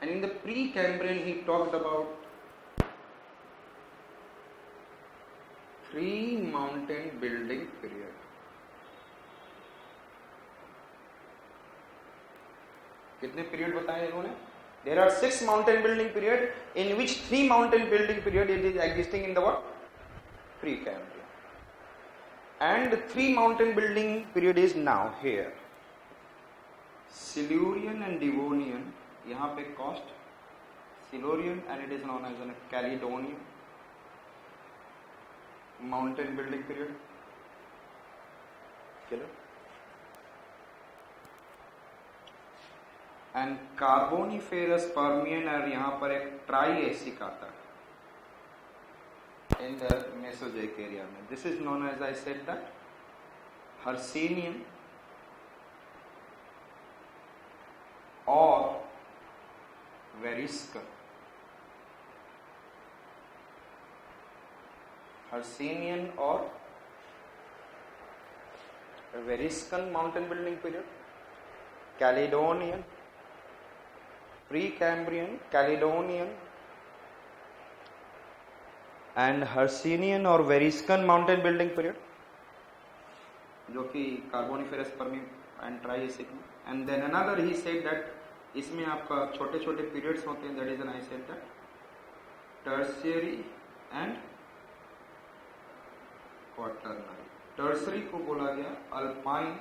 And in the Precambrian, he talked about 3 mountain building period. कितने period बताए इन्होंने? There are 6 mountain building period, in which 3 mountain building period it is existing in the what? Precambrian. And 3 mountain building period is now here. Silurian and Devonian, यहाँ पे cost, Silurian, and it is known as a Caledonian mountain building period. Clear? And Carboniferous Permian, और यहाँ पर एक Triassic आता है in the Mesozoic area में. This is known as, I said, that Hercynian or Veriscan. Hercynian or Veriscan mountain building period, Caledonian, Precambrian, Caledonian, and Hercynian or Veriscan mountain building period, जो कि Carboniferous Permian and Triassic में. And then another, he said that इसमें आपका छोटे छोटे periods होते हैं, that is, and I said that tertiary and quaternary. Tertiary को बोला गया Alpine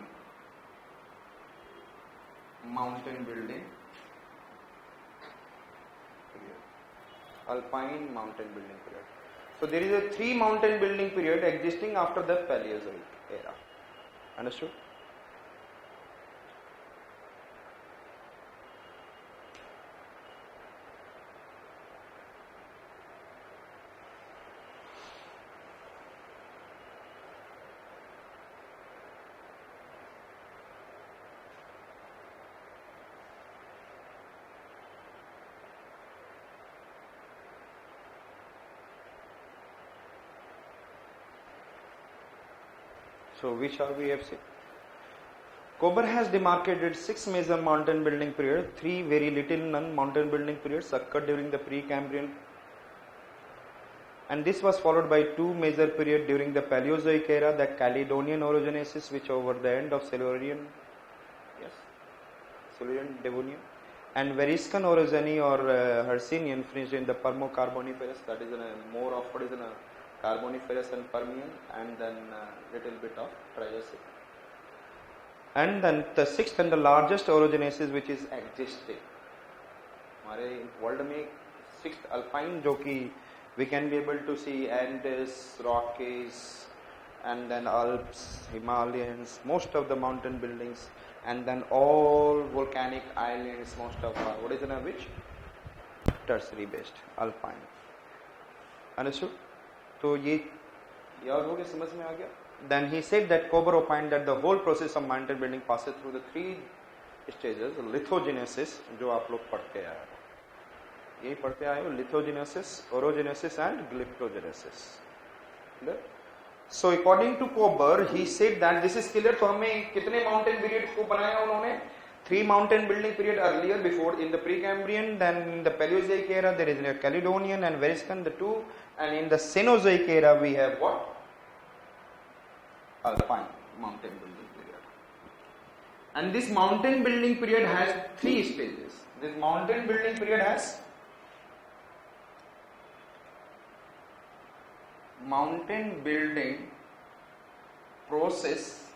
mountain building period. Alpine mountain building period. So there is a 3 mountain building period existing after the Paleozoic era. Understood? So which are we have seen? Kober has demarcated 6 major mountain building periods. 3 very little known mountain building periods occurred during the Precambrian, and this was followed by 2 major periods during the Paleozoic era, the Caledonian orogenesis, which over the end of Silurian, Silurian Devonian, and Veriscan orogeny or Hercynian finished in the Permo-Carboniferous, that is more of what is in a Carboniferous and Permian, and then little bit of Triassic. And then the 6th and the largest orogenesis which is existing. हमारे world में 6th Alpine, जो कि we can be able to see Andes, Rockies, and then Alps, Himalayas, most of the mountain buildings, and then all volcanic islands, most of what is in a which? Tertiary based Alpine. Understood? तो ये याद हो गया, समझ में आ गया. Then he said that Kober opined that the whole process of mountain building passes through the 3 stages: lithogenesis, जो आप लोग पढ़ते आए हो, यही पढ़ते आए हो, lithogenesis, orogenesis and glyptogenesis. So according to Kober, he said that this is clear. तो हमें कितने mountain period को बनाया उन्होंने? 3 mountain building period earlier, before, in the Precambrian, then in the Paleozoic era there is a Caledonian and Veriscan, the 2, and in the Cenozoic era we have what? Alpine mountain building period. And this mountain building period has 3 stages. This mountain building period has mountain building process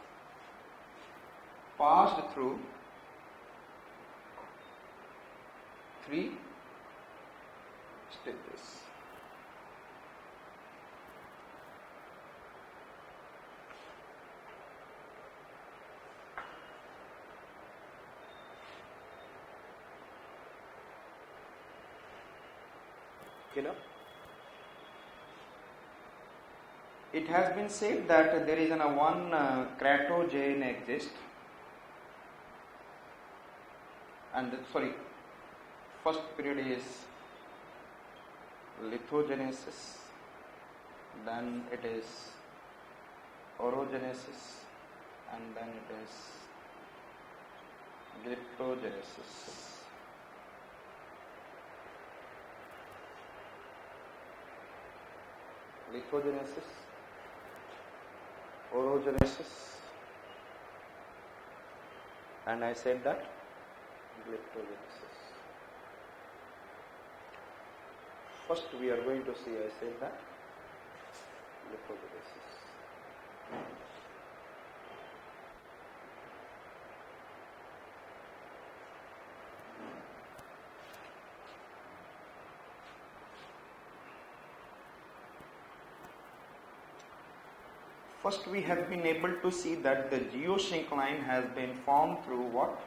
passed through 3 stages. It has been said that there is one Cratogene exists, and first period is lithogenesis, then it is orogenesis, and then it is glyptogenesis. lithogenesis, orogenesis, and I said that glyptogenesis. First we are going to see, I said that glyptogenesis. First we have been able to see that the geosyncline has been formed through what?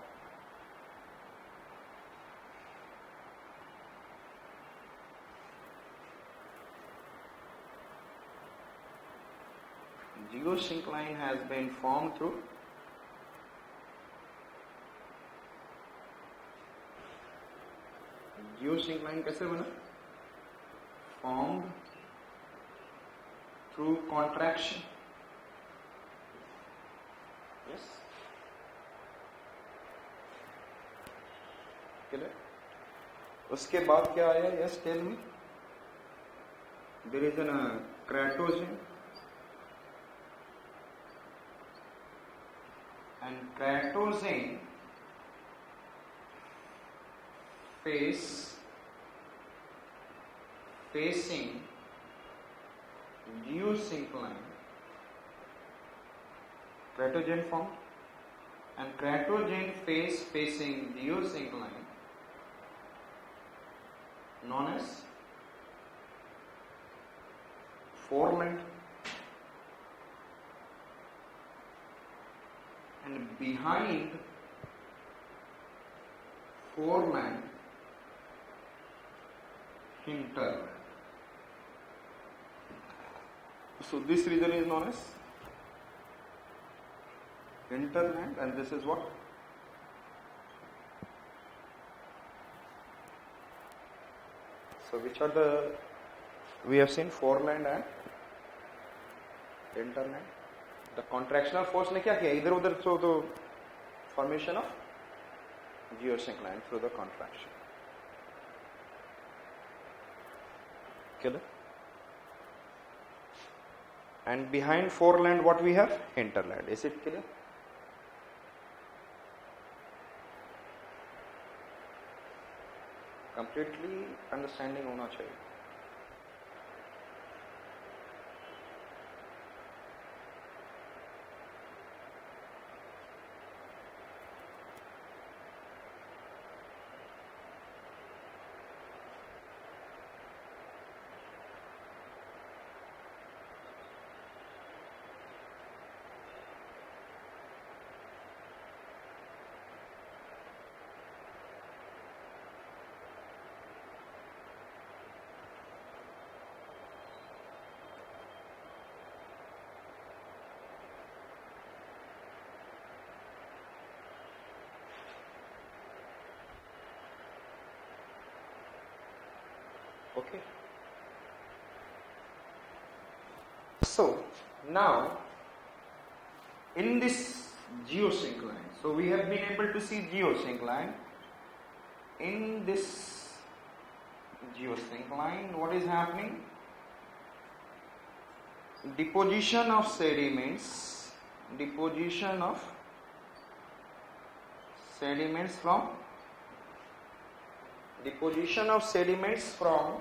Geosyncline has been formed through geosyncline कैसे बना? Formed through contraction. Yes. Clear? उसके बाद क्या आया? Yes, tell me. There is a cratogen, and cratogen facing geosyncline. Cratogen formed, and cratogen facing geosyncline known as foreland, and behind foreland hinterland. So this region is known as hinterland, and this is what? So which are the, we have seen foreland and hinterland. The contractional force ने क्या किया? इधर उधर, so the formation of geosyncline through the contraction. Clear? And behind foreland what we have? Hinterland. Is it clear? Completely understanding होना चाहिए. Okay. So now in this geosyncline, so we have been able to see geosyncline. In this geosyncline, what is happening? Deposition of sediments from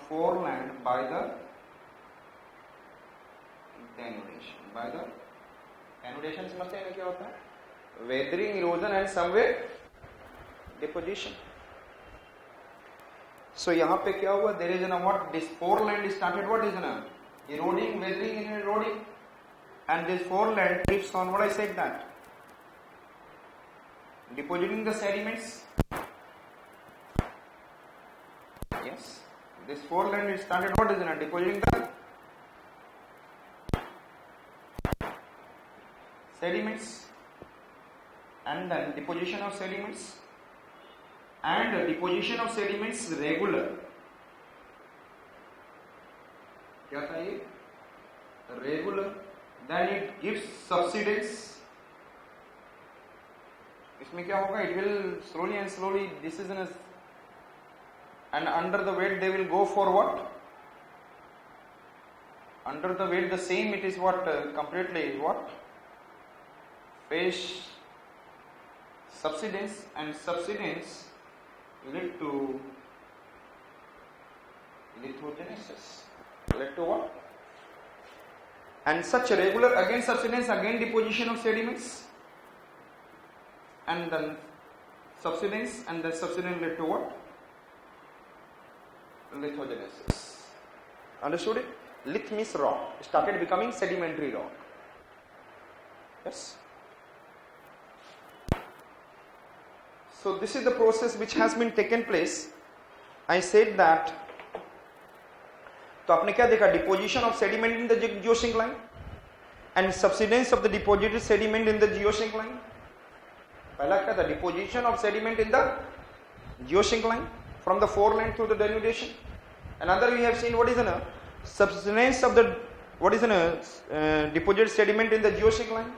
foreland by the denudation. Denudation समझते हैं क्या होता है? Weathering, erosion and somewhere deposition. So यहाँ पे क्या हुआ? There is a what? This foreland started what is a eroding, weathering and eroding, and this foreland keeps on what I said that depositing the sediments. Yes, this foreland started what is a depositing the sediments, and then deposition of sediments, and deposition of sediments regular. क्या था ये? Regular. Then it gives subsidence. इसमें क्या होगा, it will slowly and slowly, this is and under the weight they will go for what? Under the weight the same, it is what? Completely what? Phase subsidence, and subsidence lead to lithogenesis. Led to what? And such regular again subsidence, again deposition of sediments, and then subsidence, and then subsidence led to what? Lithogenesis. Understood it? Lith means rock. Started becoming sedimentary rock. Yes. So this is the process which has been taken place. I said that. तो आपने क्या देखा? Deposition of sediment in the geosyncline and subsidence of the deposited sediment in the geosyncline. पहला क्या था? Deposition of sediment in the geosyncline from the foreland through the denudation. Another we have seen what is a subsidence of the deposited sediment in the geosyncline,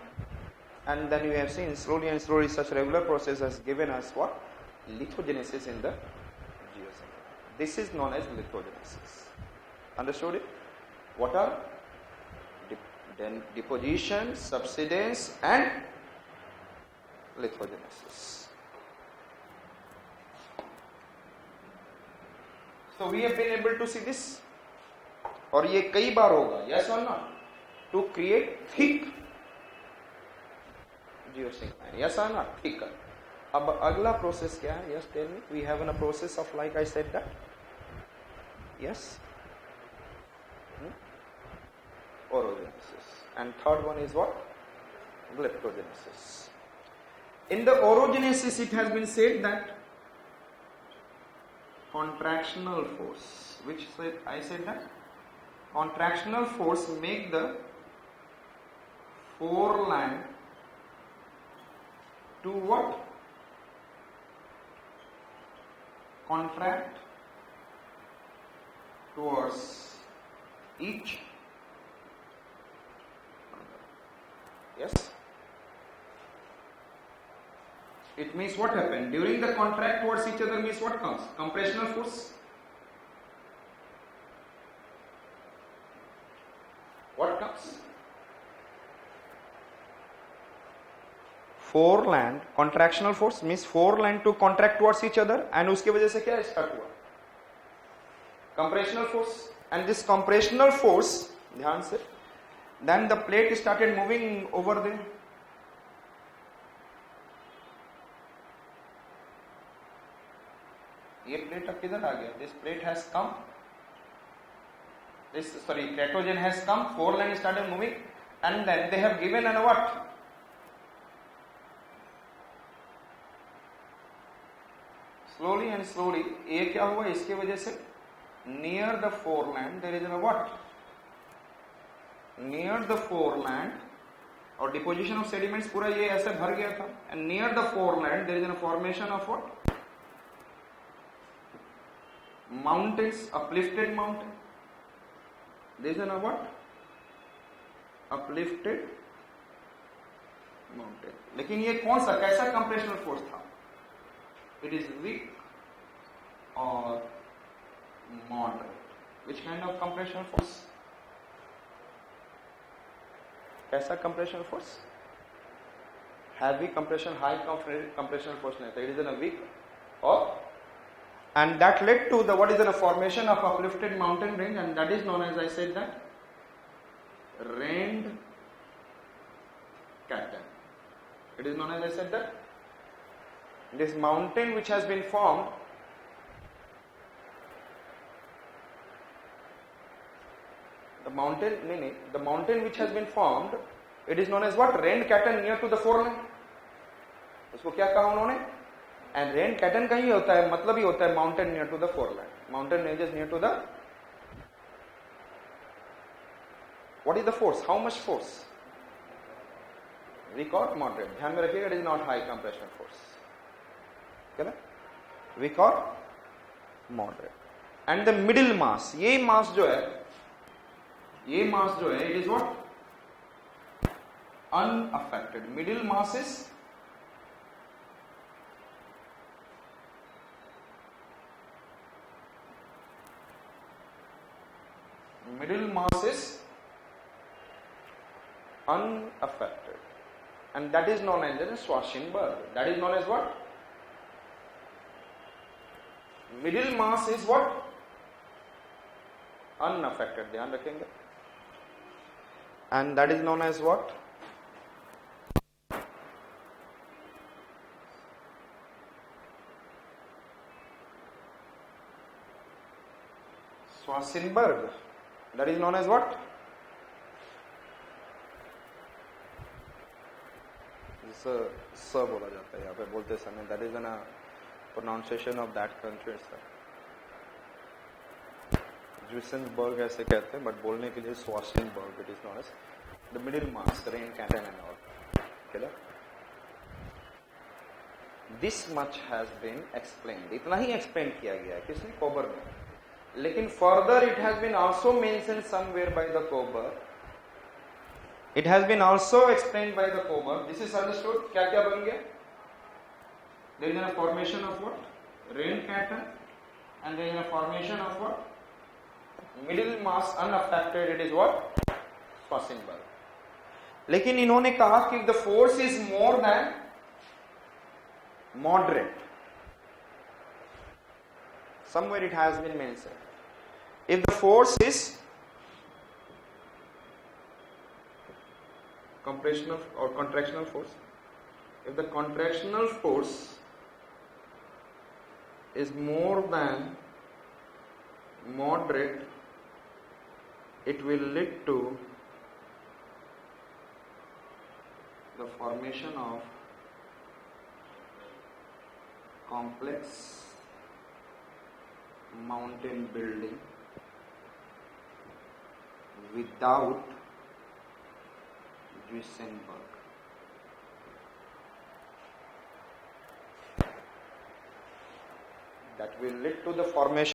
and then we have seen slowly and slowly such regular process has given us what? Lithogenesis in the geosyncline. This is known as lithogenesis. Understood it? What are deposition, subsidence, and lithogenesis. So we have been able to see this, और ये कई बार होगा, yes or not? To create thick geosyncline, yes or not? Thicker. अब अगला process क्या है? Yes, tell me. We have a process of, like I said that. Yes. Orogenesis. And third one is what? Leptogenesis. In the orogenesis, it has been said that contractional force, which I said that contractional force make the foreland to what? Contract towards each. Yes. It means what happened? During the contract towards each other means what comes? Compressional force. What comes? Foreland, contractional force means foreland to contract towards each other, and उसके वजह से क्या start हुआ? Compressional force. And this compressional force, ध्यान से, then the plate started moving over there. ये plate अब किधर आ गया? This plate has come. Cretogen has come. Foreland started moving, and then they have given an what? Slowly and slowly, ये क्या हुआ? इसके वजह से near the foreland there is a what? Near the foreland, और deposition of sediments पूरा ये ऐसे भर गया था, and near the foreland there is a formation of what? Mountains, uplifted mountain. There is a what? Uplifted mountain. लेकिन ये कौन सा, कैसा compressional force था? It is weak or moderate. Which kind of compressional force? कैसा compressional force? Heavy compression, high compressional force नहीं था. It is in a weak or, and that led to the what is the formation of uplifted mountain range, and that is known as, I said that, rained Caton. It is known as, I said that, this mountain which has been formed, the mountain which has been formed, it is known as what? Rained Caton near to the foreland. उसको क्या कहा उन्होंने? And rained Caton कहीं होता है, मतलब ही होता है mountain near to the foreland. Mountain ranges near to the. What is the force? How much force? Weak or moderate? ध्यान में रखिएगा, it is not high compression force. क्या ना? Weak or moderate. And the middle mass, ये mass जो है, it is what? Unaffected. Middle mass is unaffected, and that is known as the Schwarzenberg. That is known as what? Middle mass is what? Unaffected. ध्यान रखेंगे. And that is known as what? Schwarzenberg. That is known as what? स बोला जाता है यहाँ पे बोलते समय. That is an pronunciation of that country sir. Duisenberg ऐसे कहते हैं, but बोलने के लिए Schwarzenberg. It is known as the middle mass, Rhine canton and all. Okay, this much has been explained. इतना ही explain किया गया है किसने? कोबर ने. लेकिन further it has been also mentioned somewhere by the Kober. It has been also explained by the Kober. This is understood. क्या क्या बन गया? There is a formation of what? Rhine canton, and there is a formation of what? Middle mass unaffected. It is what? Schwarzenberg. लेकिन इन्होंने कहा कि the force is more than moderate. Somewhere it has been mentioned. If the force is compressional or contractional force, if the contractional force is more than moderate, it will lead to the formation of complex mountain building without Duisenberg. That will lead to the formation